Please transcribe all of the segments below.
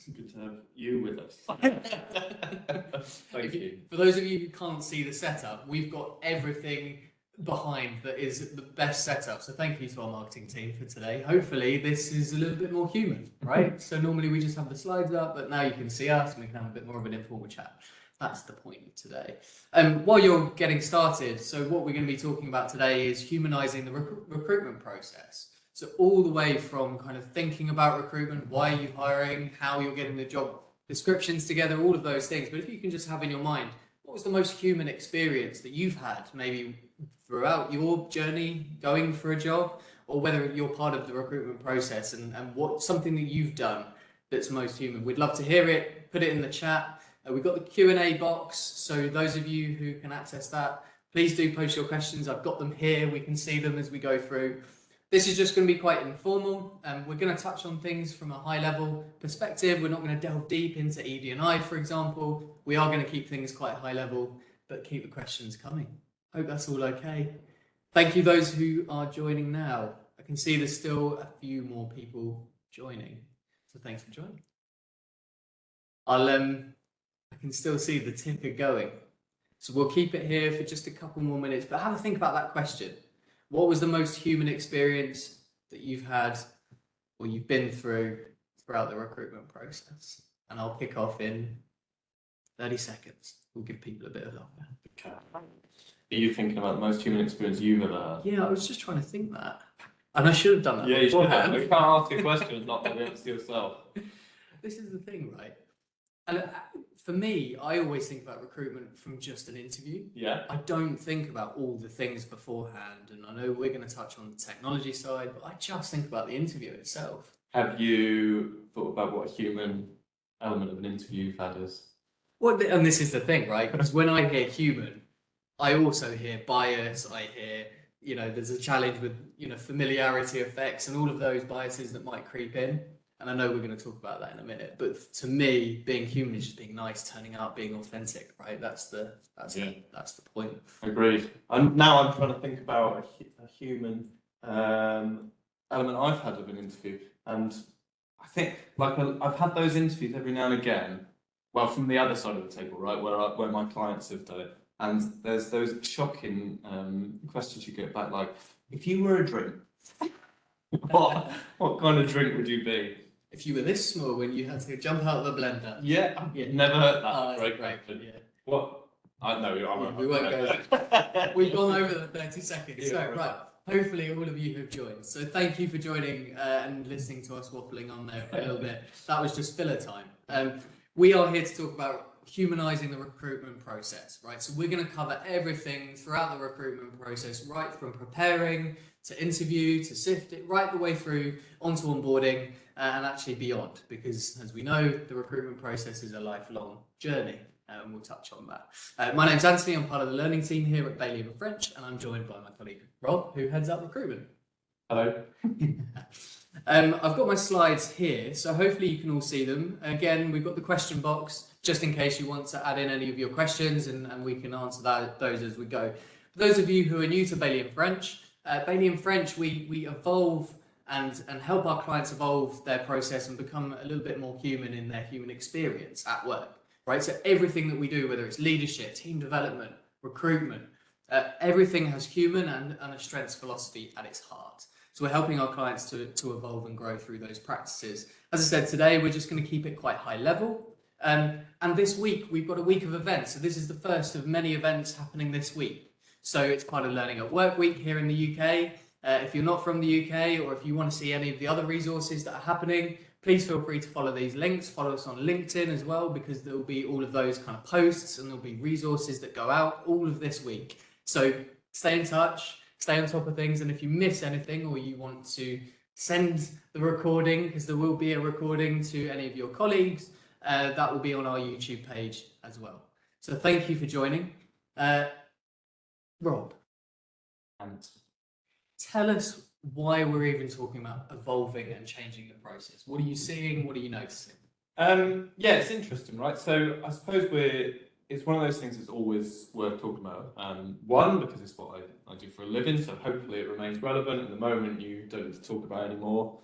It's good to have you with us. Thank you. For those of you who can't see the setup, we've got everything behind that is the best setup. So thank you to our marketing team for today. Hopefully this is a little bit more human, right? So normally we just have the slides up, but now you can see us and we can have a bit more of an informal chat. That's the point of today. While you're getting started, so what we're going to be talking about today is humanizing the recruitment process. So all the way from kind of thinking about recruitment, why are you hiring, how you're getting the job descriptions together, all of those things. But if you can just have in your mind, what was the most human experience that you've had, maybe throughout your journey going for a job, or whether you're part of the recruitment process, and what something that you've done that's most human. We'd love to hear it. Put it in the chat. We've got the Q&A box, so those of you who can access that, please do post your questions. I've got them here. We can see them as we go through. This is just going to be quite informal. We're going to touch on things from a high-level perspective. We're not going to delve deep into ED&I, for example. We are going to keep things quite high-level, but keep the questions coming. Hope that's all okay. Thank you those who are joining now. I can see there's still a few more people joining, so thanks for joining. I can still see the ticker going, so we'll keep it here for just a couple more minutes, but have a think about that question. What was the most human experience that you've had or you've been through throughout the recruitment process? And I'll kick off in 30 seconds. We'll give people a bit of longer. Okay. Are you thinking about the most human experience you've ever had? Yeah, I was just trying to think that. And I should have done that. Yeah, you should have. You can't ask a question and not answer yourself. This is the thing, right? And for me, I always think about recruitment from just an interview. Yeah. I don't think about all the things beforehand. And I know we're going to touch on the technology side, but I just think about the interview itself. Have you thought about what a human element of an interview you've had is? Well, and this is the thing, right? Because when I hear human, I also hear bias. I hear, there's a challenge with, familiarity effects and all of those biases that might creep in. And I know we're going to talk about that in a minute, but to me, being human is just being nice, turning out, being authentic, right? That's the point. Agreed. I'm trying to think about a human element I've had of an interview, and I think I've had those interviews every now and again. Well, from the other side of the table, right, where my clients have done it, and there's those shocking questions you get back, like, if you were a drink, what kind of drink would you be? If you were this small when you had to jump out of the blender. Yeah. Never heard that. Great. Yeah. What? I know. We won't go there. We've gone over the 30 seconds. Yeah, so, right. Hopefully all of you have joined. So thank you for joining and listening to us waffling on there for a little bit. That was just filler time. We are here to talk about humanizing the recruitment process, right? So we're going to cover everything throughout the recruitment process, right from preparing to interview to sift it right the way through onto onboarding and actually beyond, because as we know, the recruitment process is a lifelong journey, and we'll touch on that. My name's Anthony. I'm part of the learning team here at Bailey & French, and I'm joined by my colleague Rob, who heads up recruitment. Hello. I've got my slides here, so hopefully you can all see them. Again, we've got the question box, just in case you want to add in any of your questions, and we can answer those as we go. For those of you who are new to Bailey & French, Bailey & French, we evolve and help our clients evolve their process and become a little bit more human in their human experience at work, right? So everything that we do, whether it's leadership, team development, recruitment, everything has human and a strengths philosophy at its heart. So we're helping our clients to evolve and grow through those practices. As I said, today, we're just going to keep it quite high level. And this week, we've got a week of events. So this is the first of many events happening this week. So it's part of Learning at Work Week here in the UK. If you're not from the UK, or if you want to see any of the other resources that are happening, please feel free to follow these links. Follow us on LinkedIn as well, because there will be all of those kind of posts and there'll be resources that go out all of this week. So stay in touch, stay on top of things. And if you miss anything or you want to send the recording, because there will be a recording to any of your colleagues, that will be on our YouTube page as well. So thank you for joining. Rob, And tell us why we're even talking about evolving and changing the process. What are you seeing? What are you noticing? yeah, it's interesting, right? So I suppose it's one of those things that's always worth talking about. One, because it's what I do for a living, so hopefully it remains relevant. At the moment, you don't need to talk about it anymore.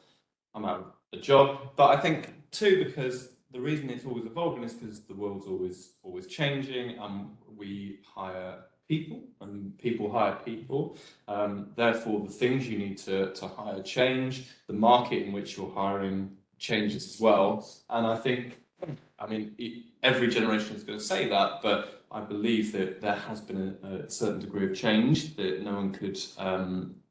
I'm out of a job. But I think two, because the reason it's always evolving is because the world's always changing, and we hire people, and people hire people. Therefore, the things you need to hire change. The market in which you're hiring changes as well. And I think, I mean, every generation is going to say that, but I believe that there has been a certain degree of change that no one could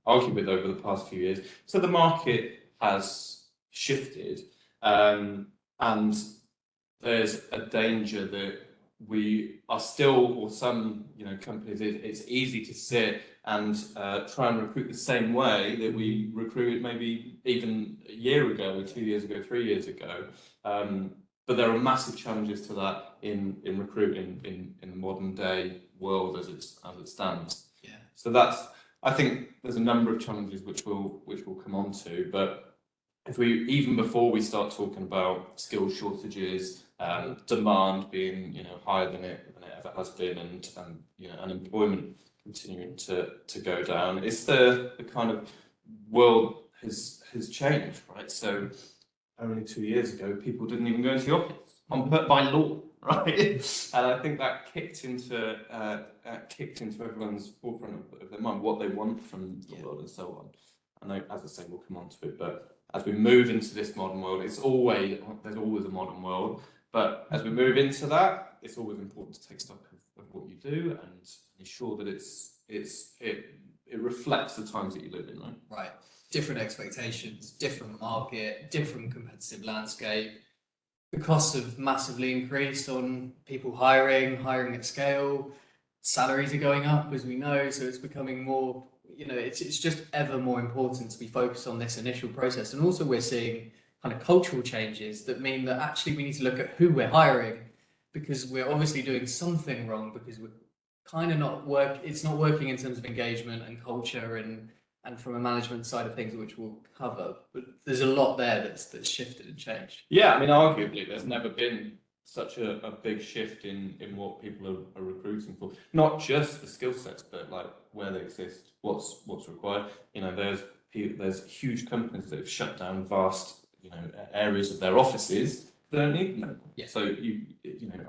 argue with over the past few years. So the market has shifted, and there's a danger that we are still, or some companies, it's easy to sit and try and recruit the same way that we recruited maybe even a year ago, or 2 years ago, 3 years ago. But there are massive challenges to that in recruiting in the modern day world as it stands. Yeah. So I think there's a number of challenges which we'll come on to, but if we, even before we start talking about skill shortages, demand being higher than it ever has been, and unemployment continuing to go down, it's the kind of world has changed, right? So only 2 years ago, people didn't even go into the office by law, right? And I think that kicked into everyone's forefront of their mind what they want from the world and so on. I know, as I say, we'll come on to it, but as we move into this modern world, there's always a modern world, but as we move into that, it's always important to take stock of what you do and ensure that it reflects the times that you live in, right? Right. Different expectations, different market, different competitive landscape. The costs have massively increased on people hiring at scale. Salaries are going up, as we know, so it's becoming more, it's just ever more important to be focused on this initial process. And also we're seeing kind of cultural changes that mean that actually we need to look at who we're hiring, because we're obviously doing something wrong, because we're kind of it's not working in terms of engagement and culture and from a management side of things, which we'll cover. But there's a lot there that's shifted and changed. Yeah, I mean, arguably, there's never been such a big shift in what people are recruiting for. Not just the skill sets, but like where they exist, what's required. There's huge companies that have shut down vast areas of their offices that don't need them. Yeah. So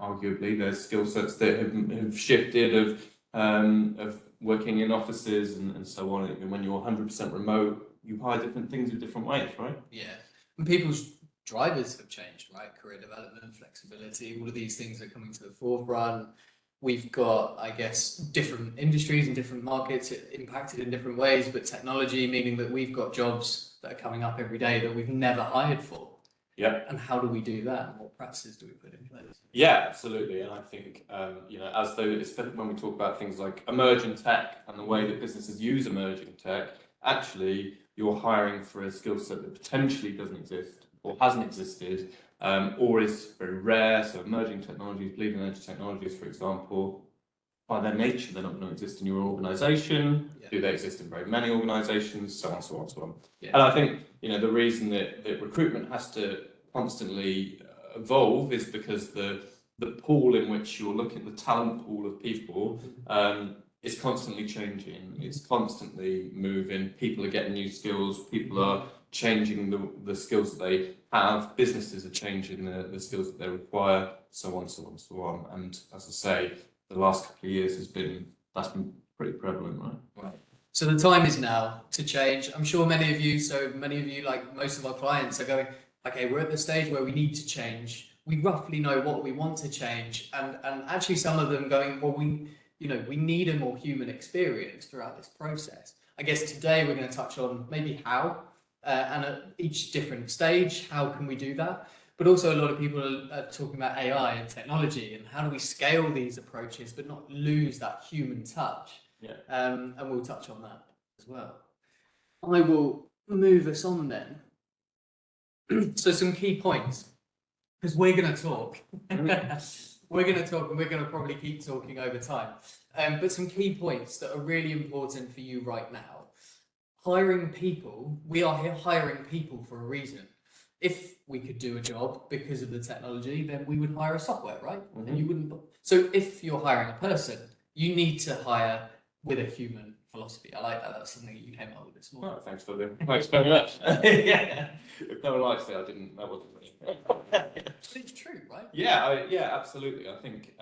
arguably, there's skill sets that have shifted of working in offices and so on. And when you're 100% remote, you hire different things in different ways, right? Yeah, and people's drivers have changed, right? Career development, flexibility, all of these things are coming to the forefront. We've got, I guess, different industries and different markets impacted in different ways, but technology, meaning that we've got jobs that are coming up every day that we've never hired for. Yeah. And how do we do that? And what practices do we put in place? Yeah, absolutely. And I think, especially when we talk about things like emerging tech and the way that businesses use emerging tech, actually, you're hiring for a skill set that potentially doesn't exist or hasn't existed, or is very rare. So emerging technologies, bleeding edge technologies, for example, by their nature, they're not going to exist in your organisation. Yeah. Do they exist in very many organisations? So on, so on, so on. Yeah. And I think, the reason that recruitment has to constantly evolve is because the pool in which you're looking, the talent pool of people, is constantly changing. It's constantly moving. People are getting new skills. People are changing the skills that they have. Businesses are changing the skills that they require. So on, so on, so on. And as I say, the last couple of years that's been pretty prevalent, right? Right. So the time is now to change. I'm sure many of you, like most of our clients, are going, okay, we're at the stage where we need to change. We roughly know what we want to change, and actually some of them going, well, we need a more human experience throughout this process. I guess today we're going to touch on maybe how, and at each different stage, how can we do that? But also a lot of people are talking about AI and technology and how do we scale these approaches but not lose that human touch. Yeah. And we'll touch on that as well. I will move us on then. So some key points, because we're going to talk. We're going to talk, and we're going to probably keep talking over time. But some key points that are really important for you right now. Hiring people, we are here hiring people for a reason. If we could do a job because of the technology, then we would hire a software, right? And you wouldn't. So if you're hiring a person, you need to hire with a human philosophy. I like that. That's something that you came up with this morning. Oh, thanks very much. Yeah. If no one likes it, that wasn't me. It's right? Yeah, absolutely. I think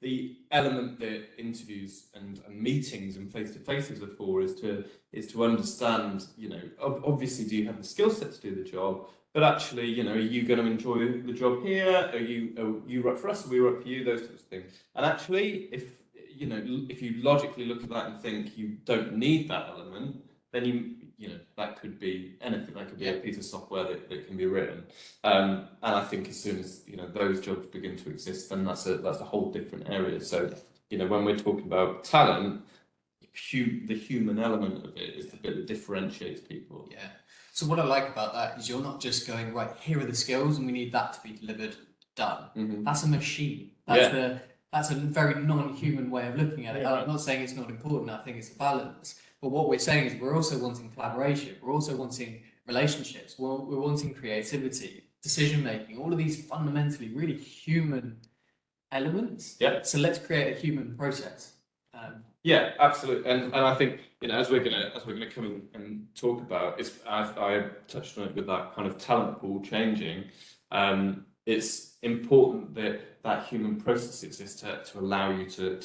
the element that interviews and meetings and face-to-faces are for is to understand, obviously, do you have the skill set to do the job, but actually, are you going to enjoy the job here? Are you right for us? Are we right for you? Those types of things. And actually, if you logically look at that and think you don't need that element, then that could be anything. That could be a piece of software that can be written. And I think as soon as those jobs begin to exist, then that's a whole different area. So when we're talking about talent, the human element of it is the bit that differentiates people. Yeah. So what I like about that is you're not just going, right, here are the skills and we need that to be delivered, done. Mm-hmm. That's a machine. That's a very non-human way of looking at it. I'm not saying it's not important. I think it's a balance. But what we're saying is we're also wanting collaboration. We're also wanting relationships. We're wanting creativity, decision-making, all of these fundamentally really human elements. Yeah. So let's create a human process. Yeah, absolutely. And I think, as we're gonna come in and talk about, I touched on it with that kind of talent pool changing. It's important that human process exists to allow you to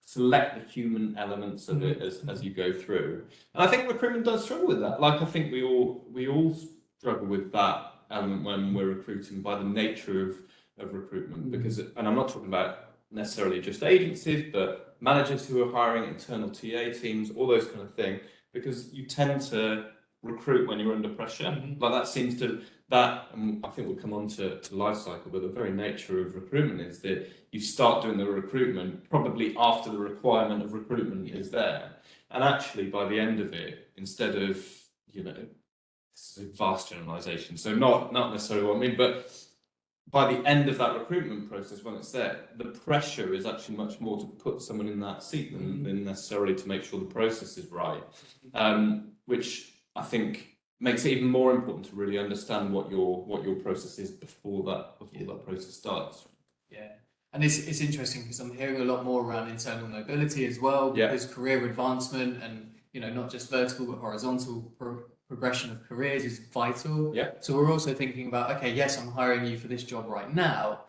select the human elements of it as you go through. And I think recruitment does struggle with that. Like, I think we all struggle with that element when we're recruiting by the nature of recruitment. Because, and I'm not talking about necessarily just agencies, but managers who are hiring, internal TA teams, all those kind of things, because you tend to recruit when you're under pressure. Like, that seems to and I think we'll come on to life cycle, but the very nature of recruitment is that you start doing the recruitment probably after the requirement of recruitment is there. And actually, by the end of it, instead of, this is a vast generalization, so not necessarily what I mean, but by the end of that recruitment process, when it's there, the pressure is actually much more to put someone in that seat than necessarily to make sure the process is right, which I think makes it even more important to really understand what your process is before that process starts. Yeah, and it's interesting because I'm hearing a lot more around internal mobility as well, because career advancement and not just vertical but horizontal progression of careers is vital. Yeah. So we're also thinking about, okay, yes, I'm hiring you for this job right now,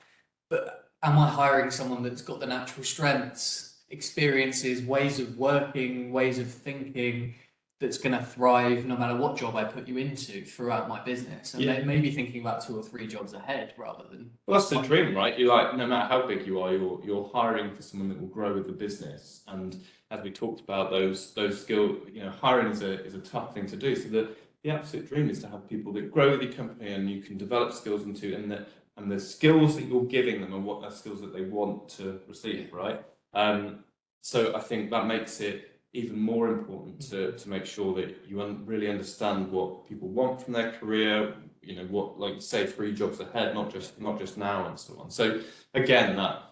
but am I hiring someone that's got the natural strengths, experiences, ways of working, ways of thinking, that's going to thrive no matter what job I put you into throughout my business? And maybe thinking about 2 or 3 jobs ahead rather than... Well, that's the dream, right? You're like, no matter how big you are, you're hiring for someone that will grow with the business. And as we talked about, those skills, hiring is a tough thing to do. So the absolute dream is to have people that grow with your company and you can develop skills into, and the skills that you're giving them are what are skills that they want to receive, right? So I think that makes it even more important to make sure that you really understand what people want from their career, what, like, say, 3 jobs ahead, not just now, and so on. So again, that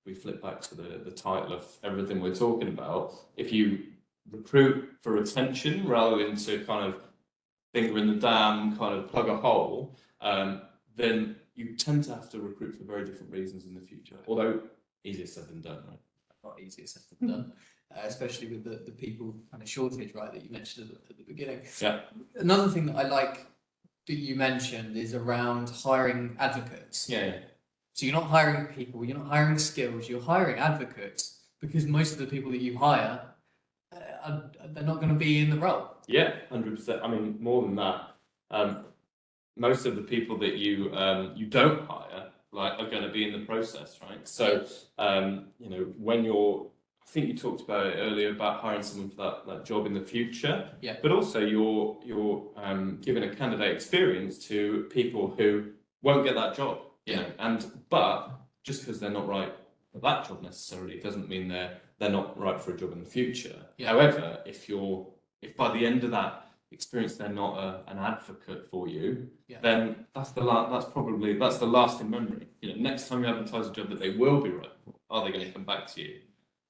we flip back to the title of everything we're talking about. If you recruit for retention rather than to kind of finger in the dam, kind of plug a hole, then you tend to have to recruit for very different reasons in the future. Although easier said than done, right? Not easier said than done. Especially with the people kind of shortage, right, that you mentioned at the beginning. Yeah. Another thing that I like that you mentioned is around hiring advocates. Yeah. So you're not hiring people, you're not hiring skills, you're hiring advocates, because most of the people that you hire, they're not going to be in the role. Yeah, 100%. I mean, more than that, most of the people that you don't hire are going to be in the process, right? So when I think you talked about it earlier about hiring someone for that job in the future. Yeah. But also you're giving a candidate experience to people who won't get that job. But just because they're not right for that job necessarily doesn't mean they're not right for a job in the future. Yeah. However, if by the end of that experience they're not an advocate for you, then that's the lasting memory. Next time you advertise a job that they will be right for, are they going to come back to you?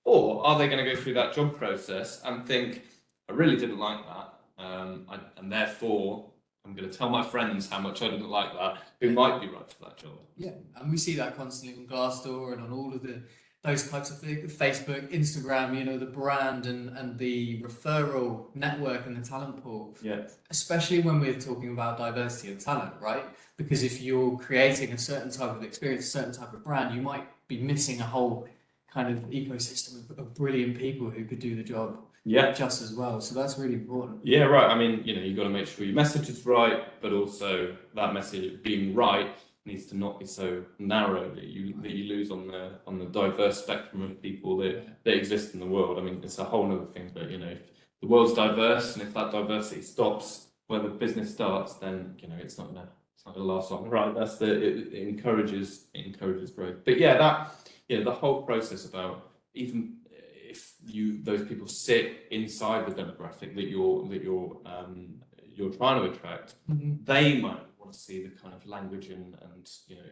Or are they going to go through that job process and think, I really didn't like that, and therefore I'm going to tell my friends how much I didn't like that, who might be right for that job. Yeah, and we see that constantly on Glassdoor and on all of the those types of things, Facebook, Instagram, the brand and the referral network and the talent pool. Yeah. Especially when we're talking about diversity of talent, right? Because if you're creating a certain type of experience, a certain type of brand, you might be missing a whole kind of ecosystem of brilliant people who could do the job just as well. So that's really important. Yeah, right. I mean, you've got to make sure your message is right, but also that message being right needs to not be so narrow that you lose on the diverse spectrum of people that exist in the world. I mean, it's a whole other thing, but if the world's diverse and if that diversity stops where the business starts, then it's not gonna last long, right? It encourages growth. But the whole process about even if those people sit inside the demographic that you're trying to attract, they might want to see the kind of language and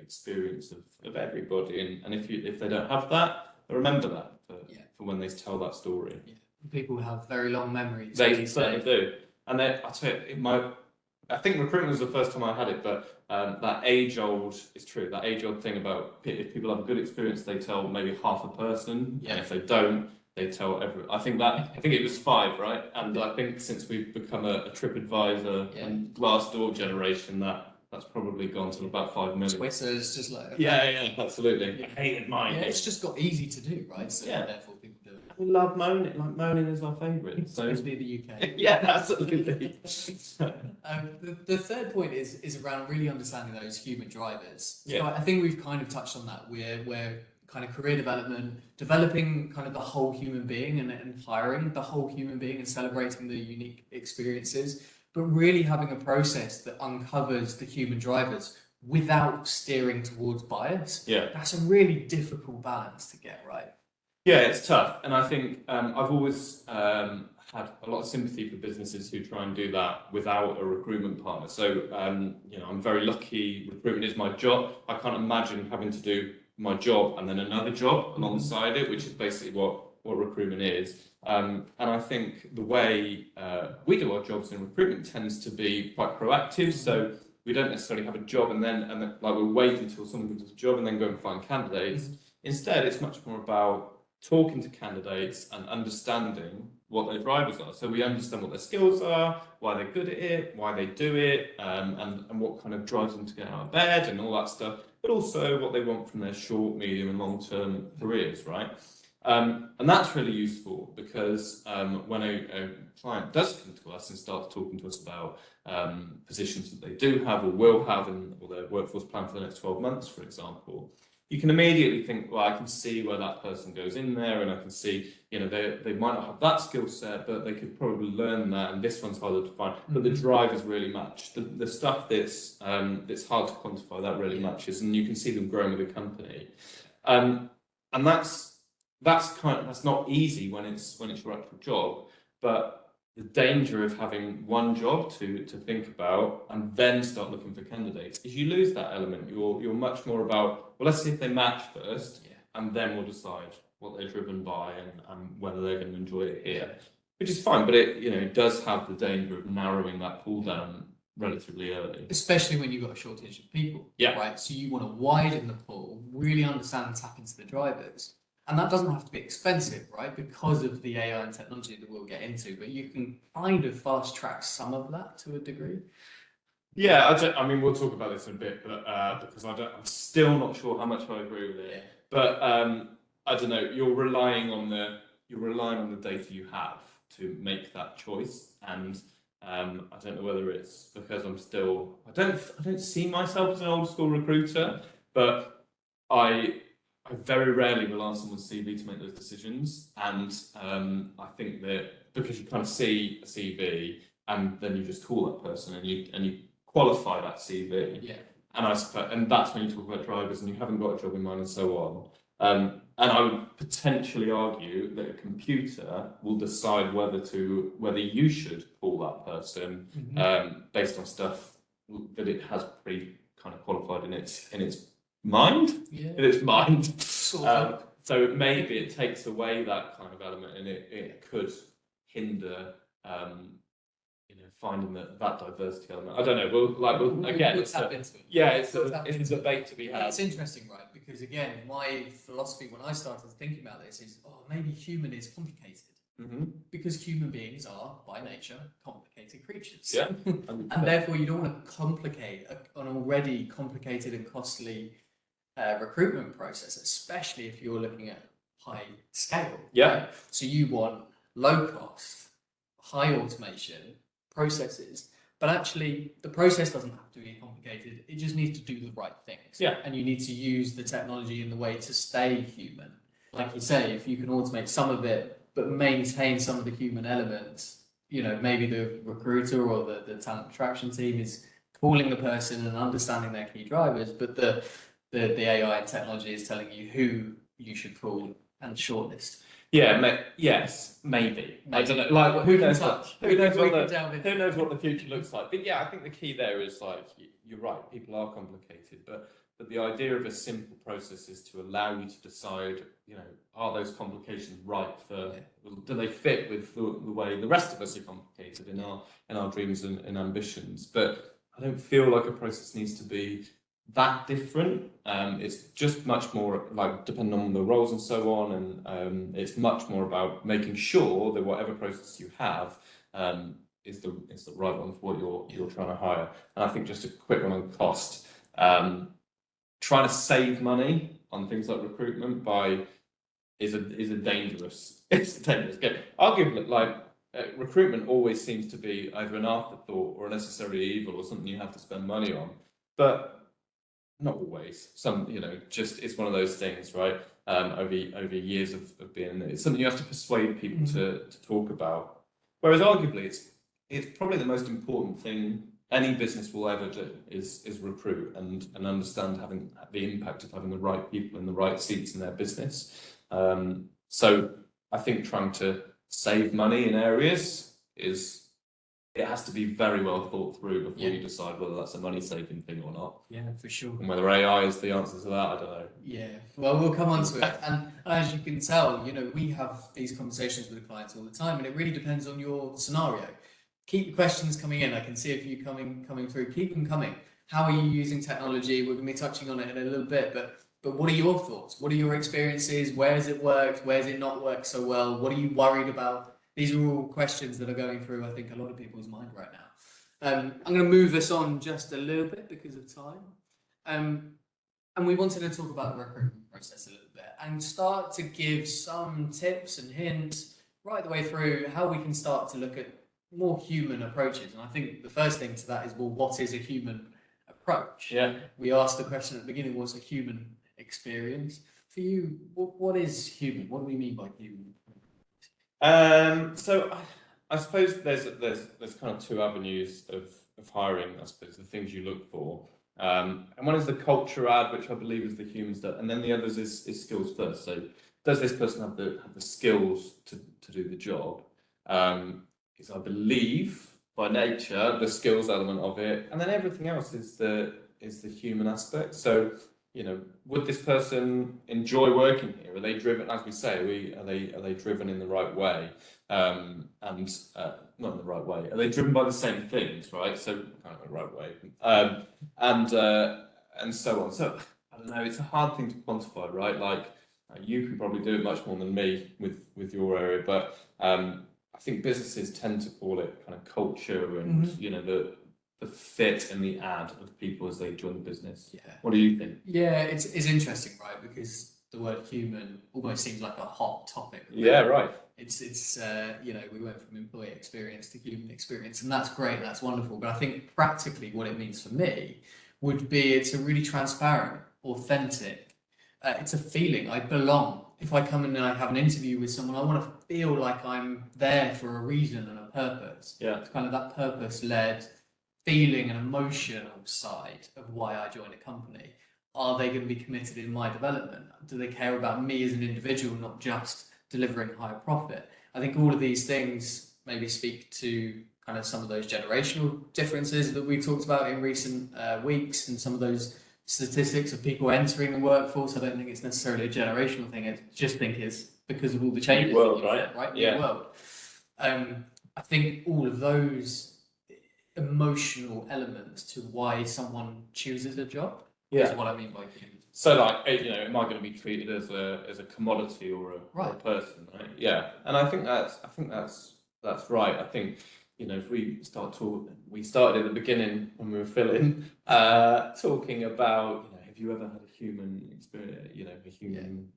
experience of everybody, and if they don't have that, remember that for when they tell that story. People have very long memories. They certainly do, and I tell you, I think recruitment was the first time I had it, but that age-old is true. That age-old thing about if people have a good experience, they tell maybe half a person, and if they don't, they tell everyone. I think it was 5, right? And I think since we've become a TripAdvisor and Glassdoor generation, that's probably gone to about 5 million. Twitter's just like absolutely. I hated mine. It's just got easy to do, right? So therefore people do it. We love moaning. Like moaning is our favourite. So especially the UK. Yeah, absolutely. The third point is around really understanding those human drivers. Yeah. So I think we've kind of touched on that. We're kind of career development, developing kind of the whole human being and hiring the whole human being and celebrating the unique experiences, but really having a process that uncovers the human drivers without steering towards bias. Yeah. That's a really difficult balance to get right. Yeah, it's tough. And I think I've always had a lot of sympathy for businesses who try and do that without a recruitment partner. So, I'm very lucky. Recruitment is my job. I can't imagine having to do my job and then another job alongside it, which is basically what recruitment is. And I think the way we do our jobs in recruitment tends to be quite proactive. So we don't necessarily have a job and then like we'll wait until someone gives us a job and then go and find candidates. Instead, it's much more about talking to candidates and understanding what their drivers are. So we understand what their skills are, why they're good at it, why they do it, and what kind of drives them to get out of bed and all that stuff, but also what they want from their short, medium and long-term careers, right? And that's really useful because when a client does come to us and starts talking to us about positions that they do have or will have or their workforce plan for the next 12 months, for example, you can immediately think, well, I can see where that person goes in there and I can see, they might not have that skill set, but they could probably learn that, and this one's harder to find. But the drivers really match. The stuff that's hard to quantify, that really matches, and you can see them growing with the company. And that's not easy when it's your actual job, but the danger of having one job to think about and then start looking for candidates is you lose that element. You're much more about, well, let's see if they match first, and then we'll decide what they're driven by and whether they're going to enjoy it here, which is fine. But it does have the danger of narrowing that pool down relatively early, especially when you've got a shortage of people. Right. So you want to widen the pool, really understand and tap into the drivers. And that doesn't have to be expensive, right? Because of the AI and technology that we'll get into, but you can kind of fast track some of that to a degree. Yeah, we'll talk about this in a bit, but because I'm still not sure how much I agree with it. But I don't know. You're relying on the data you have to make that choice, and I don't know whether it's because I don't see myself as an old school recruiter, but I very rarely rely on someone's CV to make those decisions, and I think that because you kind of see a CV and then you just call that person and you qualify that CV, and that's when you talk about drivers and you haven't got a job in mind and so on. And I would potentially argue that a computer will decide whether you should call that person based on stuff that it has pretty kind of qualified in its mind. In its mind. So maybe it takes away that kind of element, and it could hinder finding that diversity element. I don't know. We'll tap into it. Yeah, it's a debate to be had. It's interesting, right? Because again, my philosophy when I started thinking about this is, maybe human is complicated. Because human beings are, by nature, complicated creatures. Yeah. And therefore, you don't want to complicate an already complicated and costly recruitment process, especially if you're looking at high scale. Yeah. Right? So you want low cost, high automation processes, but actually the process doesn't have to be complicated. It just needs to do the right things. Yeah. And you need to use the technology in the way to stay human. Like you say, if you can automate some of it, but maintain some of the human elements, maybe the recruiter or the talent attraction team is calling the person and understanding their key drivers, but the AI and technology is telling you who you should call and shortlist. Yeah, yes, maybe. I don't know. Like, who knows what the future looks like? But yeah, I think the key there is you're right. People are complicated, but the idea of a simple process is to allow you to decide. Are those complications right for? Do they fit with the way the rest of us are complicated in our dreams and ambitions? But I don't feel like a process needs to be that different. It's just much more depending on the roles and so on, and it's much more about making sure that whatever process you have is the right one for what you're trying to hire. And I think just a quick one on cost. Trying to save money on things like recruitment is a dangerous game. Arguably, recruitment always seems to be either an afterthought or a necessary evil or something you have to spend money on, but not always. Some, just it's one of those things, right? Over years of being, it's something you have to persuade people to talk about. Whereas arguably, it's probably the most important thing any business will ever do is recruit and understand having the impact of having the right people in the right seats in their business. So I think trying to save money in areas it has to be very well thought through before you decide whether that's a money saving thing or not. Yeah, for sure. And whether AI is the answer to that, I don't know. Yeah, well, we'll come on to it. And as you can tell, we have these conversations with the clients all the time, and it really depends on your scenario. Keep the questions coming in. I can see a few coming through. Keep them coming. How are you using technology? We're going to be touching on it in a little bit, but what are your thoughts? What are your experiences? Where has it worked? Where has it not worked so well? What are you worried about? These are all questions that are going through, I think, a lot of people's mind right now. I'm going to move us on just a little bit because of time. And we wanted to talk about the recruitment process a little bit and start to give some tips and hints right the way through how we can start to look at more human approaches. And I think the first thing to that is, what is a human approach? Yeah. We asked the question at the beginning, what's a human experience? For you, what is human? What do we mean by human? So I suppose there's kind of two avenues of hiring. I suppose the things you look for, and one is the culture ad, which I believe is the human stuff, and then the others is skills first. So does this person have the skills to do the job? Is, I believe, by nature the skills element of it, and then everything else is the human aspect. So would this person enjoy working here? Are they driven, as we say, are they driven in the right way? And not in the right way. Are they driven by the same things, right? So kind of the right way. And so on. So I don't know. It's a hard thing to quantify, right? You can probably do it much more than me with your area, but I think businesses tend to call it kind of culture and the fit and the ad of people as they join the business. Yeah. What do you think? Yeah, it's interesting, right? Because the word human almost seems like a hot topic. Yeah, right. It's we went from employee experience to human experience, and that's great, that's wonderful. But I think practically what it means for me would be it's a really transparent, authentic. It's a feeling. I belong. If I come in and I have an interview with someone, I want to feel like I'm there for a reason and a purpose. Yeah. It's kind of that purpose-led feeling and emotional side of why I joined a company. Are they going to be committed in my development? Do they care about me as an individual, not just delivering higher profit? I think all of these things maybe speak to kind of some of those generational differences that we talked about in recent weeks, and some of those statistics of people entering the workforce. I don't think it's necessarily a generational thing. I just think it's because of all the changes. New world, right? New world. I think all of those emotional elements to why someone chooses a job. Yeah. Is what I mean by human. So, like, am I going to be treated as a commodity or a person, right? Yeah, and I think that's right. I think, if we we started at the beginning when we were filling, talking about, have you ever had a human experience, a human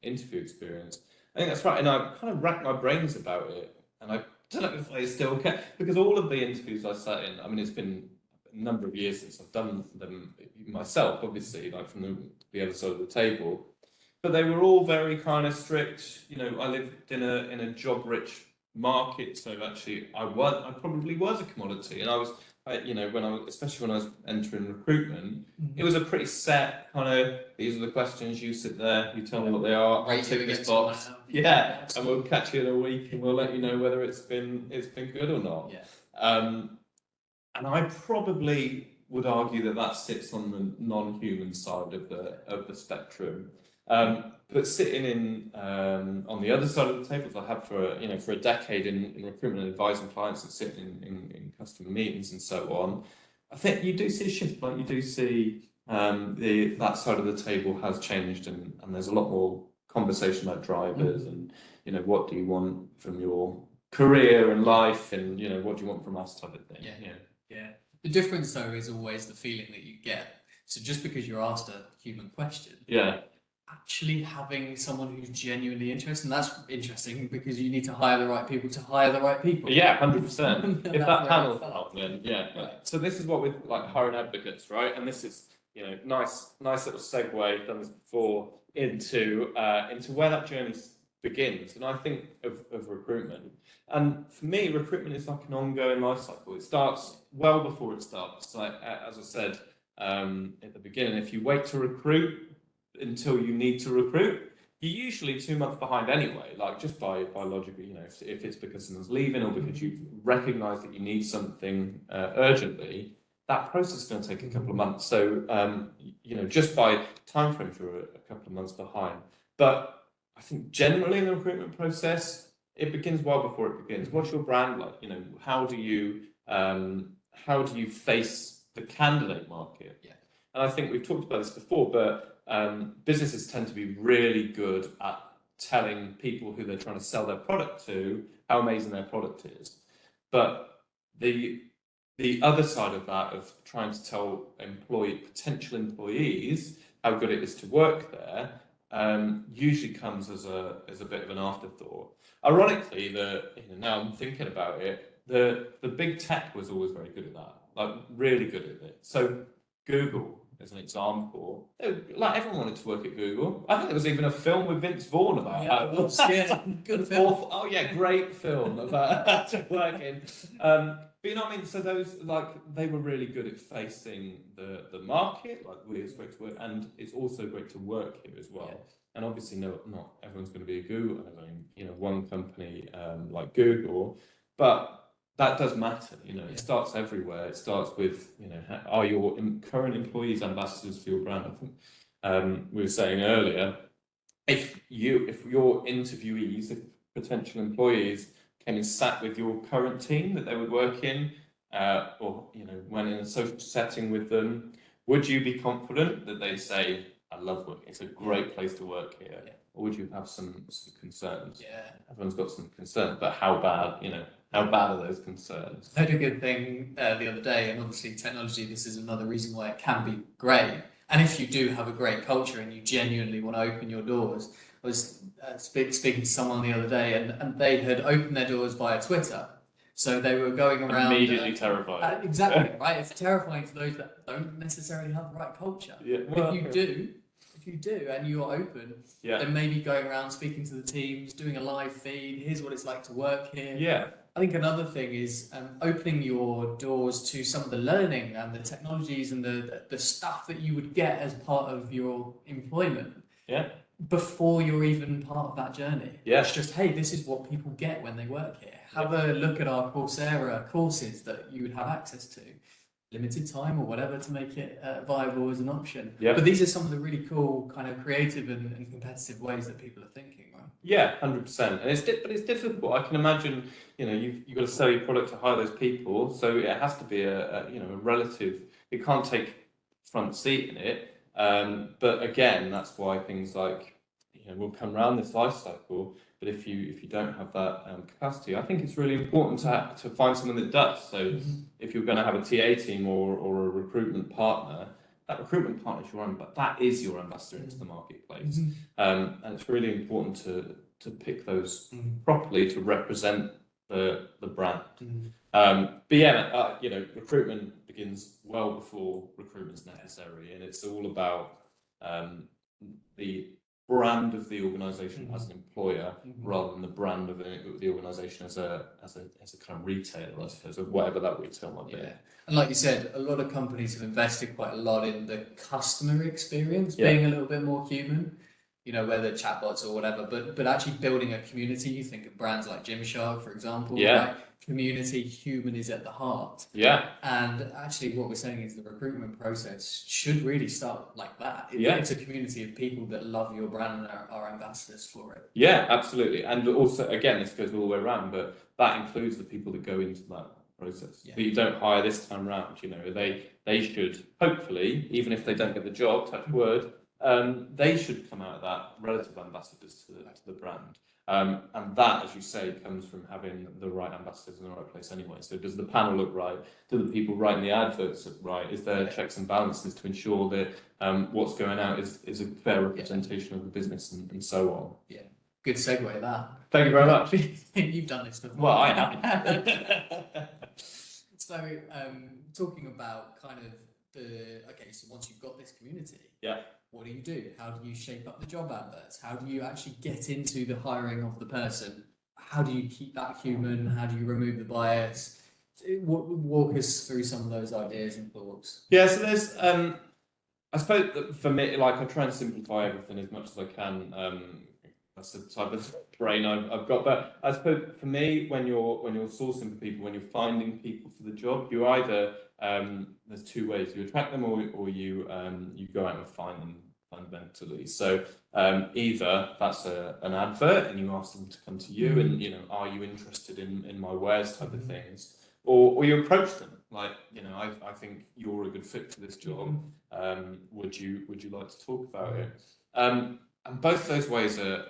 interview experience? I think that's right, and I kind of racked my brains about it, and I don't know if I still can, because all of the interviews I sat in, I mean, it's been a number of years since I've done them myself, obviously, like from the other side of the table, but they were all very kind of strict. I lived in a job-rich market, so actually I probably was a commodity, and especially when I was entering recruitment, it was a pretty set kind of, these are the questions, you sit there, you tell me what they are, I tick this box, and we'll catch you in a week and we'll let you know whether it's been good or not. And I probably would argue that sits on the non-human side of the spectrum. But sitting in on the other side of the table, as I have for a decade in recruitment and advising clients and sitting in customer meetings and so on, I think you do see a shift. Like, you do see that side of the table has changed, and there's a lot more conversation about drivers and what do you want from your career and life, and what do you want from us, type of thing. Yeah. The difference, though, is always the feeling that you get. So just because you're asked a human question, actually having someone who's genuinely interested, and that's interesting because you need to hire the right people to hire the right people. Yeah, 100%. If that panel's out, then right. So this is what we're like, hiring advocates, right? And this is nice little segue, done this before, into where that journey begins. And I think of recruitment. And for me, recruitment is like an ongoing life cycle. It starts well before it starts. Like, as I said at the beginning, if you wait to recruit until you need to recruit, you're usually 2 months behind anyway, like just by logic, if it's because someone's leaving or because you've recognised that you need something urgently, that process is going to take a couple of months. So, just by time frames, you're a couple of months behind. But I think generally in the recruitment process, it begins well before it begins. What's your brand like? How do you face the candidate market? Yeah. And I think we've talked about this before, but businesses tend to be really good at telling people who they're trying to sell their product to how amazing their product is. But the other side of that, of trying to tell potential employees how good it is to work there, usually comes as a bit of an afterthought. Ironically, now I'm thinking about it, the big tech was always very good at that, like really good at it. So Google, as an example, like everyone wanted to work at Google. I think there was even a film with Vince Vaughn about good film. Oh yeah, great film about working. But you know what I mean? So those, they were really good at facing the market, like it's great to work, and it's also great to work here as well. Yeah. And obviously, not everyone's going to be a Google, one company like Google, but that does matter. It starts everywhere. It starts with, are your current employees ambassadors for your brand? I think we were saying earlier, if your interviewees, if potential employees came and sat with your current team that they would work in, or went in a social setting with them, would you be confident that they'd say, I love work, it's a great place to work here? Yeah. Or would you have some concerns? Yeah. Everyone's got some concerns, but how bad, how bad are those concerns? I heard a good thing the other day, and obviously technology, this is another reason why it can be great. And if you do have a great culture and you genuinely want to open your doors, I was speaking to someone the other day, and they had opened their doors via Twitter. So they were going around... Immediately terrified. Exactly, right? It's terrifying to those that don't necessarily have the right culture. Yeah. Well, if you do, and you're open, then maybe going around speaking to the teams, doing a live feed, here's what it's like to work here. Yeah. I think another thing is opening your doors to some of the learning and the technologies and the stuff that you would get as part of your employment. Yeah. Before you're even part of that journey. Yeah. It's just, hey, this is what people get when they work here. Have a look at our Coursera courses that you would have access to. limited time or whatever to make it viable as an option. Yeah. But these are some of the really cool kind of creative and competitive ways that people are thinking, right? Yeah, 100%. And but it's difficult. I can imagine, you've got to sell your product to hire those people, so it has to be a relative. You can't take front seat in it. But again, that's why things like will come around this life cycle. But if you don't have that capacity, I think it's really important to find someone that does. So if you're going to have a TA team or a recruitment partner, that recruitment partner is that is your ambassador into the marketplace. And it's really important to pick those properly to represent the brand. But yeah, recruitment begins well before recruitment's necessary, and it's all about the brand of the organisation as an employer rather than the brand of the organisation as a kind of retailer, I suppose, or whatever that retail might be. And like you said, a lot of companies have invested quite a lot in the customer experience being a little bit more human. Whether chatbots or whatever, but actually building a community. You think of brands like Gymshark, for example. Right? Community, human is at the heart. And actually what we're saying is the recruitment process should really start like that. It's a community of people that love your brand and are ambassadors for it. Yeah, absolutely. And also, again, this goes all the way around, but that includes the people that go into that process. That you don't hire this time round. They should, hopefully, even if they don't get the job, touch word, they should come out of that relative ambassadors to the brand. And that, as you say, comes from having the right ambassadors in the right place anyway. So does the panel look right? Do the people writing the adverts look right? Is there checks and balances to ensure that what's going out is a fair representation of the business and so on? Yeah, good segue that. Thank you very much. You've done this before. Well, I haven't. So, talking about kind of so once you've got this community, what do? How do you shape up the job adverts? How do you actually get into the hiring of the person? How do you keep that human? How do you remove the bias? Walk us through some of those ideas and thoughts. Yeah, so there's, I suppose that for me, I try and simplify everything as much as I can. That's the type of brain I've got. But I suppose for me, when you're sourcing for people, when you're finding people for the job, you either there's two ways: you attract them, or you go out and find them fundamentally. So either that's an advert, and you ask them to come to you, and are you interested in my wares type of things, or you approach them like I think you're a good fit for this job. Would you like to talk about it? And both those ways are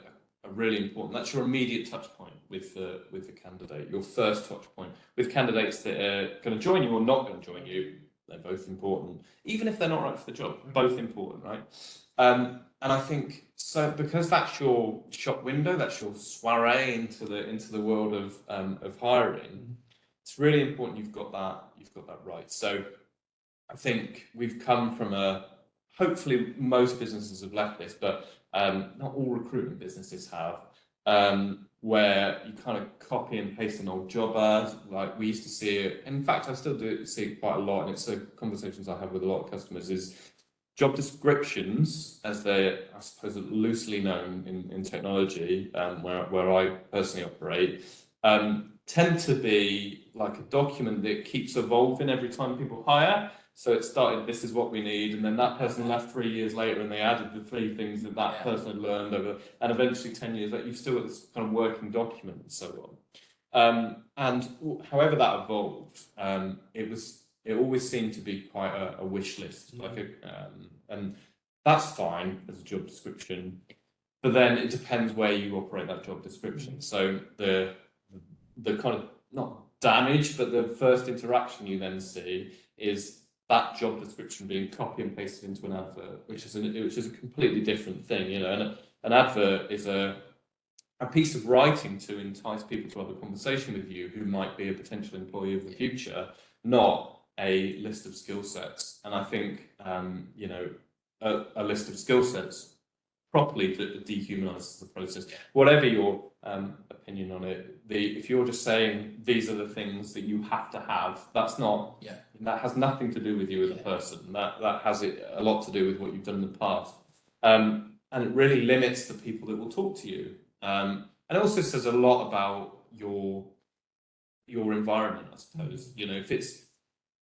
really important. That's your immediate touch point with the candidate, your first touch point. With candidates that are going to join you or not going to join you, they're both important. Even if they're not right for the job, both important, right? And I think so because that's your shop window, that's your soiree into the world of hiring. It's really important you've got that right. So I think we've come from hopefully most businesses have left this, but not all recruitment businesses have, where you kind of copy and paste an old job ad. Like we used to see it. In fact, I still do see it quite a lot, and it's conversations I have with a lot of customers is job descriptions, as they're, I suppose, loosely known in technology, where I personally operate, tend to be like a document that keeps evolving every time people hire. So it started, this is what we need, and then that person left 3 years later and they added the 3 things that person had learned over, and eventually 10 years later, you've still got this kind of working document and so on. And however that evolved, it always seemed to be quite a wish list, and that's fine as a job description, but then it depends where you operate that job description. So the kind of, not damage, but the first interaction you then see is that job description being copy and pasted into an advert, which is a completely different thing, And an advert is a piece of writing to entice people to have a conversation with you who might be a potential employee of the future, not a list of skill sets. And I think a list of skill sets properly dehumanizes the process. Whatever your opinion on it, if you're just saying these are the things that you have to have, that's not. That has nothing to do with you as a person. That has a lot to do with what you've done in the past, and it really limits the people that will talk to you. And it also says a lot about your environment, I suppose. If it's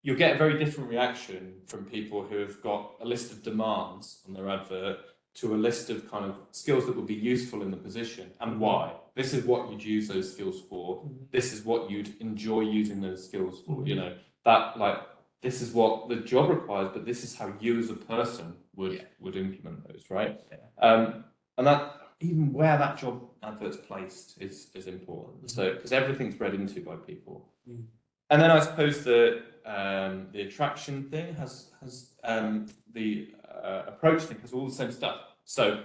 you'll get a very different reaction from people who have got a list of demands on their advert to a list of kind of skills that would be useful in the position and why. This is what you'd use those skills for. This is what you'd enjoy using those skills for. You know, that like, this is what the job requires, but this is how you as a person would implement those, right? And that, even where that job advert's placed is important. So, because everything's read into by people. And then I suppose the attraction thing has the approach thing has all the same stuff. So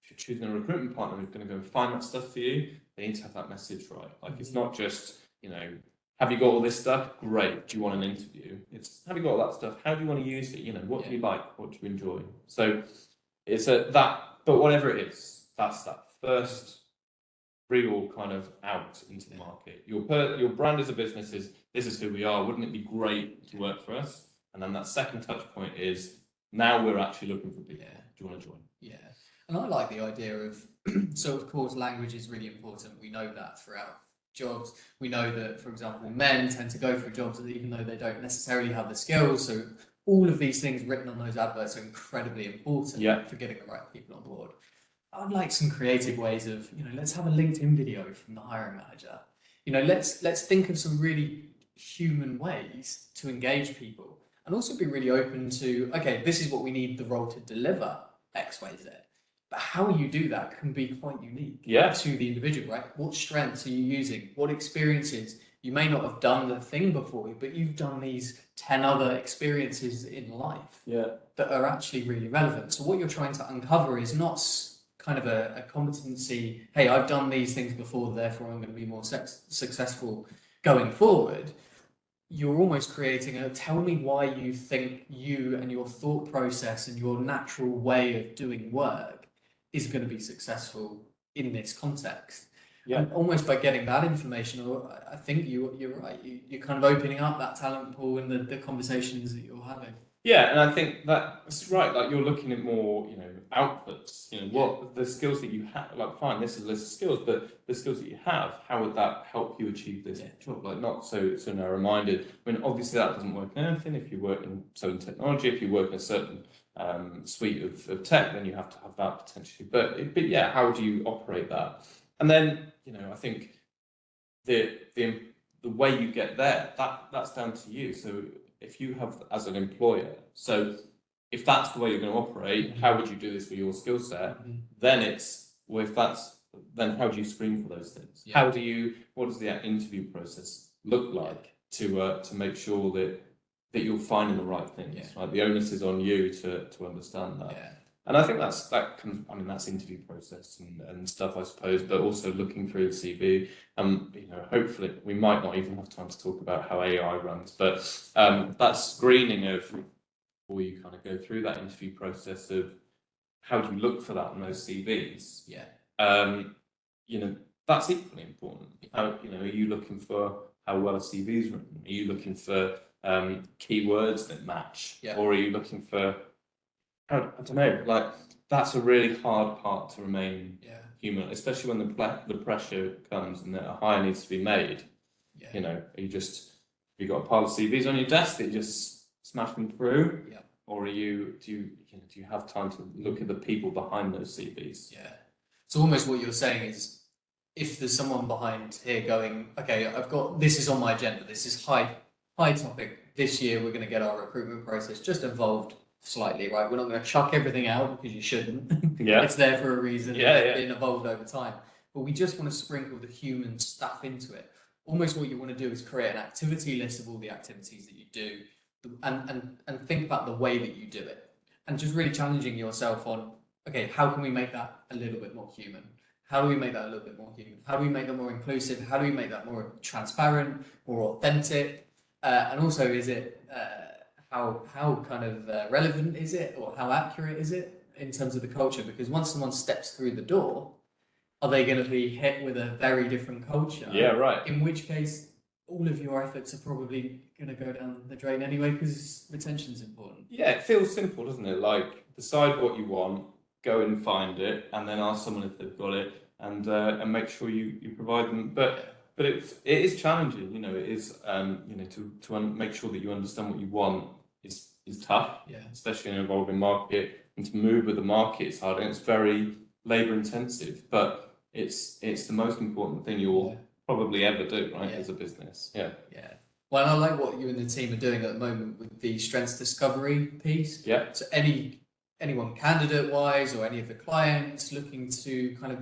if you're choosing a recruitment partner who's going to go and find that stuff for you, they need to have that message right. Like, it's not just, you know, have you got all this stuff? Great. Do you want an interview? It's, have you got all that stuff? How do you want to use it? You know, what do you like? What do you enjoy? So it's that, but whatever it is, that's that first real kind of out into the market. Your brand as a business is, this is who we are. Wouldn't it be great to work for us? And then that second touch point is, now we're actually looking for people. Do you want to join? Yeah. And I like the idea of, so of course, language is really important. We know that throughout jobs. We know that, for example, men tend to go for jobs even though they don't necessarily have the skills. So all of these things written on those adverts are incredibly important for getting the right people on board. I'd like some creative ways of, you know, let's have a LinkedIn video from the hiring manager. You know, let's think of some really human ways to engage people, and also be really open to, okay, this is what we need the role to deliver, X, Y, Z. But how you do that can be quite unique to the individual, right? What strengths are you using? What experiences? You may not have done the thing before, but you've done these 10 other experiences in life that are actually really relevant. So what you're trying to uncover is not kind of a competency, hey, I've done these things before, therefore I'm going to be more successful going forward. You're almost creating a, tell me why you think you and your thought process and your natural way of doing work is going to be successful in this context. And almost by getting that information, I think you're right, you're kind of opening up that talent pool and the conversations that you're having. Yeah, and I think that's right. Like, you're looking at more, you know, outputs. You know, what the skills that you have. Like, fine, this is a list of skills, but the skills that you have, how would that help you achieve this job? Like, not so narrow-minded. I mean, obviously that doesn't work in anything. If you work in technology, if you work in a certain suite of tech, then you have to have that potentially. But yeah, how do you operate that? And then, you know, I think the way you get there, that's down to you. So if you have, as an employer, so if that's the way you're going to operate, how would you do this with your skill set? Then it's, well, if that's, then how do you screen for those things? What does the interview process look like to make sure that you're finding the right things? Right? The onus is on you to understand that. And I think that comes, I mean, that's interview process and stuff, I suppose, but also looking through the CV. You know, hopefully we might not even have time to talk about how AI runs, but that screening of, before you kind of go through that interview process of how do you look for that in those CVs? You know, that's equally important. How, you know, are you looking for how well a CV is written? Are you looking for keywords that match? Or are you looking for, I don't know, like, that's a really hard part to remain human, especially when the pressure comes and that a hire needs to be made. You know, are you just, have you got a pile of CVs on your desk that you just smash them through? Or do you have time to look at the people behind those CVs? So almost what you're saying is, if there's someone behind here going, okay, I've got, this is on my agenda, this is high topic, this year we're going to get our recruitment process just evolved slightly, right? We're not going to chuck everything out because you shouldn't. It's there for a reason. It's been evolved over time. But we just want to sprinkle the human stuff into it. Almost what you want to do is create an activity list of all the activities that you do, and think about the way that you do it, and just really challenging yourself on, okay, how can we make that a little bit more human? How do we make that a little bit more human? How do we make that more inclusive? How do we make that more transparent, more authentic? And also, is it how kind of relevant is it, or how accurate is it in terms of the culture? Because once someone steps through the door, are they going to be hit with a very different culture? In which case, all of your efforts are probably going to go down the drain anyway, because retention is important. It feels simple, doesn't it? Like, decide what you want, go and find it, and then ask someone if they've got it, and make sure you provide them. But but it is challenging. You know, it is make sure that you understand what you want is tough, especially in an evolving market, and to move with the market is hard, and it's very labor intensive. But it's the most important thing you'll probably ever do, right, as a business. Yeah. Well, I like what you and the team are doing at the moment with the strengths discovery piece. Yeah. So anyone candidate-wise or any of the clients looking to kind of,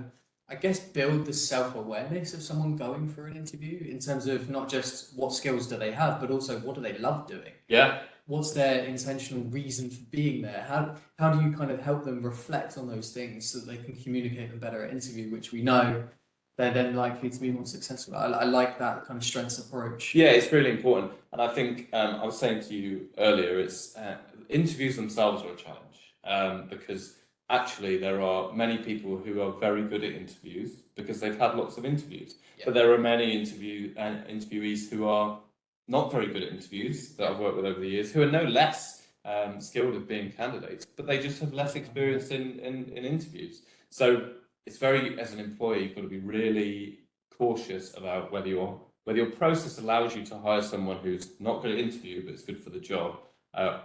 I guess, build the self-awareness of someone going for an interview in terms of not just what skills do they have, but also what do they love doing? Yeah. What's their intentional reason for being there? How do you kind of help them reflect on those things so that they can communicate them better at interview, which we know they're then likely to be more successful. I like that kind of strengths approach. Yeah, it's really important. And I think I was saying to you earlier, it's interviews themselves are a challenge because actually there are many people who are very good at interviews because they've had lots of interviews. But there are many interviewees who are not very good at interviews that I've worked with over the years, who are no less skilled at being candidates, but they just have less experience in interviews. So it's very, as an employee, you've got to be really cautious about whether your process allows you to hire someone who's not good at interview but is good for the job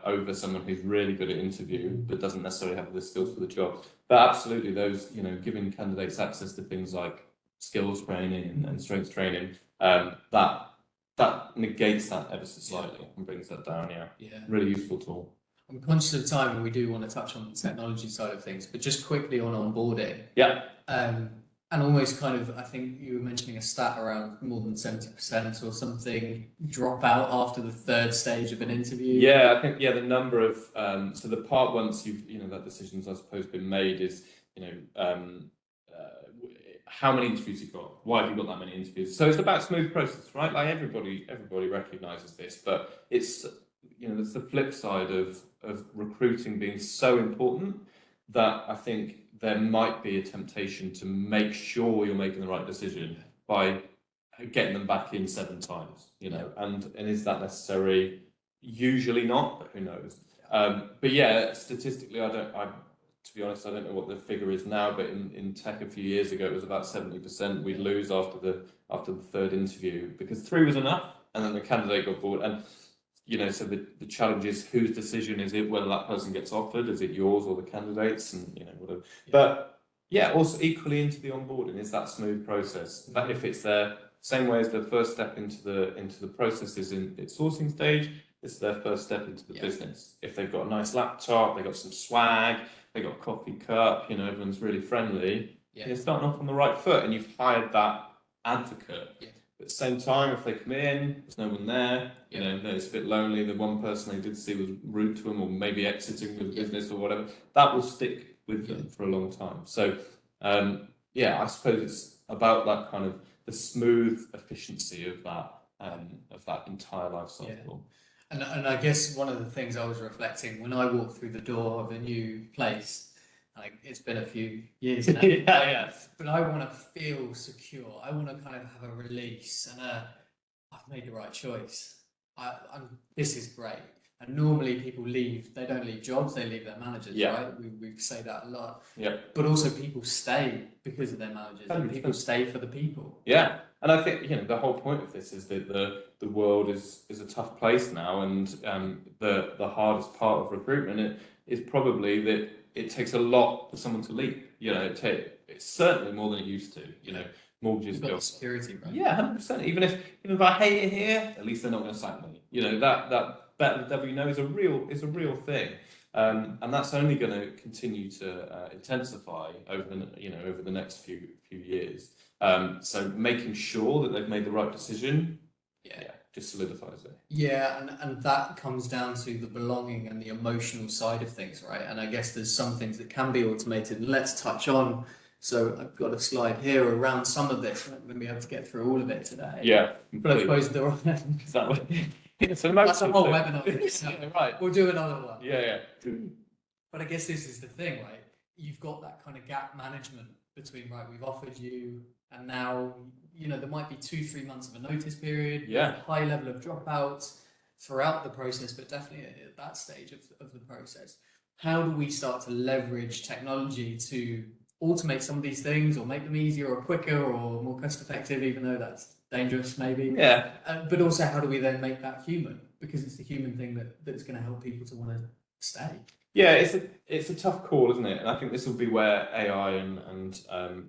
over someone who's really good at interview but doesn't necessarily have the skills for the job. But absolutely, those, giving candidates access to things like skills training and strengths training, that negates that ever so slightly and brings that down. Yeah. Really useful tool. I'm conscious of time and we do want to touch on the technology side of things, but just quickly on onboarding. Yeah. And almost kind of, I think you were mentioning a stat around more than 70% or something drop out after the third stage of an interview. Yeah, I think, the number of, so the part once you've, that decision's, I suppose, been made is, how many interviews you've got, why have you got that many interviews? So it's about smooth process, right? Like everybody recognizes this, but it's, there's the flip side of recruiting being so important that I think there might be a temptation to make sure you're making the right decision by getting them back in 7 times, and is that necessary? Usually not, but who knows? But yeah, statistically, to be honest, I don't know what the figure is now, but in tech a few years ago, it was about 70% we'd lose after the third interview because 3 was enough, and then the candidate got bored. And so the challenge is whose decision is it whether that person gets offered? Is it yours or the candidates? And whatever. But also equally into the onboarding is that smooth process. That if it's their same way as the first step into the process is in its sourcing stage, it's their first step into the business. If they've got a nice laptop, they've got some swag, they've got a coffee cup, everyone's really friendly. You're starting off on the right foot, and you've hired that advocate. At the same time, if they come in, there's no one there, it's a bit lonely, the one person they did see was rude to them or maybe exiting the business or whatever, that will stick with them for a long time. So, I suppose it's about that kind of the smooth efficiency of that entire life cycle. And I guess one of the things I was reflecting when I walked through the door of a new place, it's been a few years now, but I want to feel secure. I want to kind of have a release and I've made the right choice. This is great. And normally people leave, they don't leave jobs, they leave their managers, right? We say that a lot. Yeah. But also people stay because of their managers, and people stay for the people. Yeah. And I think, the whole point of this is that the world is a tough place now, and the hardest part of recruitment is probably that it takes a lot for someone to leave. It's certainly more than it used to. Mortgages go security, right? Yeah, 100%. Even if I hate it here, at least they're not going to sack me. That better the devil you know is a real thing, and that's only going to continue to intensify over the next few years. So making sure that they've made the right decision, just solidifies it. Yeah, and that comes down to the belonging and the emotional side of things, right? And I guess there's some things that can be automated. And let's touch on. So I've got a slide here around some of this. I'm not going to be able to get through all of it today. Yeah, but I suppose there are. Exactly. That's a whole webinar. Right. We'll do another one. Yeah. But I guess this is the thing, right? You've got that kind of gap management between, right, we've offered you, and now, there might be 2-3 months of a notice period. Yeah. High level of dropouts throughout the process, but definitely at that stage of the process. How do we start to leverage technology to automate some of these things or make them easier or quicker or more cost effective, even though that's dangerous maybe. Yeah. But also, how do we then make that human? Because it's the human thing that's going to help people to want to stay. Yeah, it's a tough call, isn't it? And I think this will be where AI and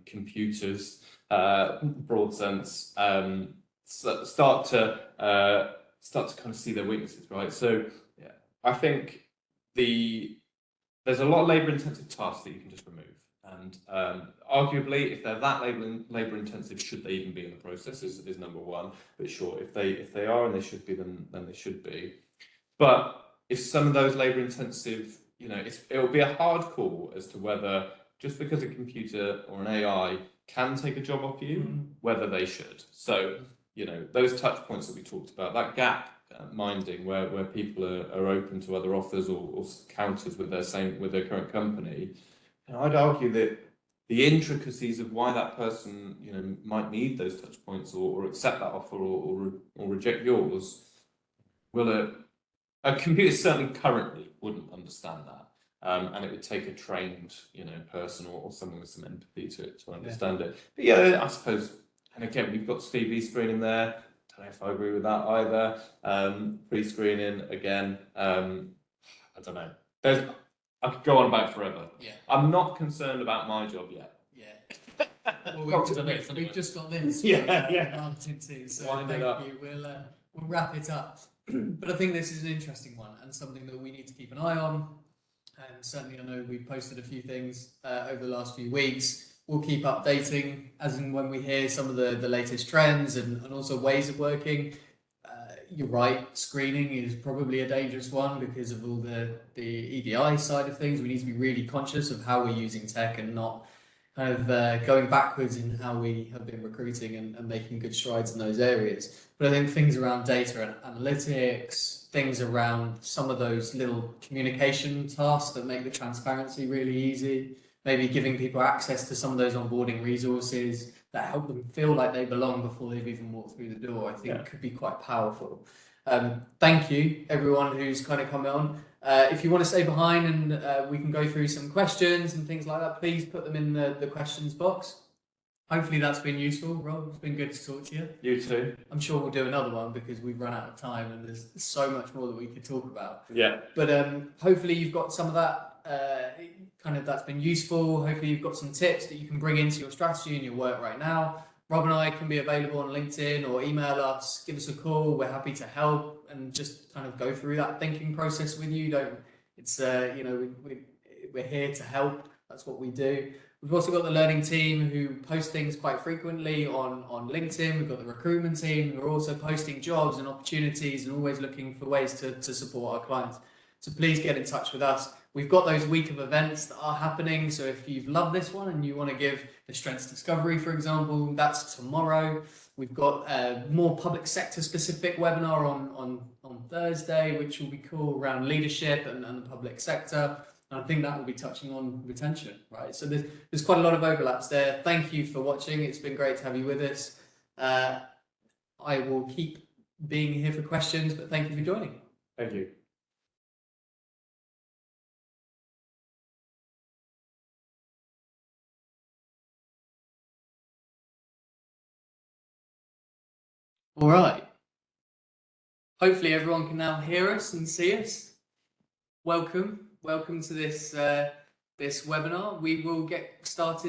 computers, broad sense, start to kind of see their weaknesses, right? So yeah, I think there's a lot of labour-intensive tasks that you can just remove, and arguably, if they're that labour-intensive, should they even be in the process? Is number one. But sure, if they are and they should be, then they should be. But if some of those labour-intensive, it'll be a hard call as to whether just because a computer or an AI can take a job off you, whether they should. So, those touch points that we talked about, that gap minding where people are open to other offers or counters with their current company, I'd argue that the intricacies of why that person, might need those touch points or accept that offer or reject yours, a computer certainly currently wouldn't understand that, and it would take a trained, person or someone with some empathy to understand it. But yeah, I suppose, and again, we've got CV screening there. Don't know if I agree with that either. Pre-screening again. I don't know. I could go on about forever. Yeah. I'm not concerned about my job yet. Yeah. Well, we've just got this. Marketing team. So Wind thank it up. you. We'll wrap it up. But I think this is an interesting one and something that we need to keep an eye on. And certainly, I know we've posted a few things over the last few weeks. We'll keep updating as and when we hear some of the latest trends and also ways of working. You're right, screening is probably a dangerous one because of all the EDI side of things. We need to be really conscious of how we're using tech and not kind of going backwards in how we have been recruiting and making good strides in those areas. But I think things around data and analytics, things around some of those little communication tasks that make the transparency really easy, maybe giving people access to some of those onboarding resources that help them feel like they belong before they've even walked through the door, I think could be quite powerful. Thank you, everyone who's kind of come on. If you want to stay behind and we can go through some questions and things like that, please put them in the questions box. Hopefully that's been useful, Rob. It's been good to talk to you. You too. I'm sure we'll do another one because we've run out of time and there's so much more that we could talk about. Yeah. But hopefully you've got some of that that's been useful. Hopefully you've got some tips that you can bring into your strategy and your work right now. Rob and I can be available on LinkedIn or email us, give us a call. We're happy to help and just kind of go through that thinking process with you. We're here to help. That's what we do. We've also got the learning team who post things quite frequently on LinkedIn. We've got the recruitment team who are also posting jobs and opportunities and always looking for ways to support our clients. So please get in touch with us. We've got those week of events that are happening. So if you've loved this one and you want to give the Strengths Discovery, for example, that's tomorrow. We've got a more public sector specific webinar on Thursday, which will be cool around leadership and the public sector. And I think that will be touching on retention, right? So there's quite a lot of overlaps there. Thank you for watching. It's been great to have you with us. I will keep being here for questions, but thank you for joining. Thank you. All right. Hopefully everyone can now hear us and see us. Welcome to this webinar. We will get started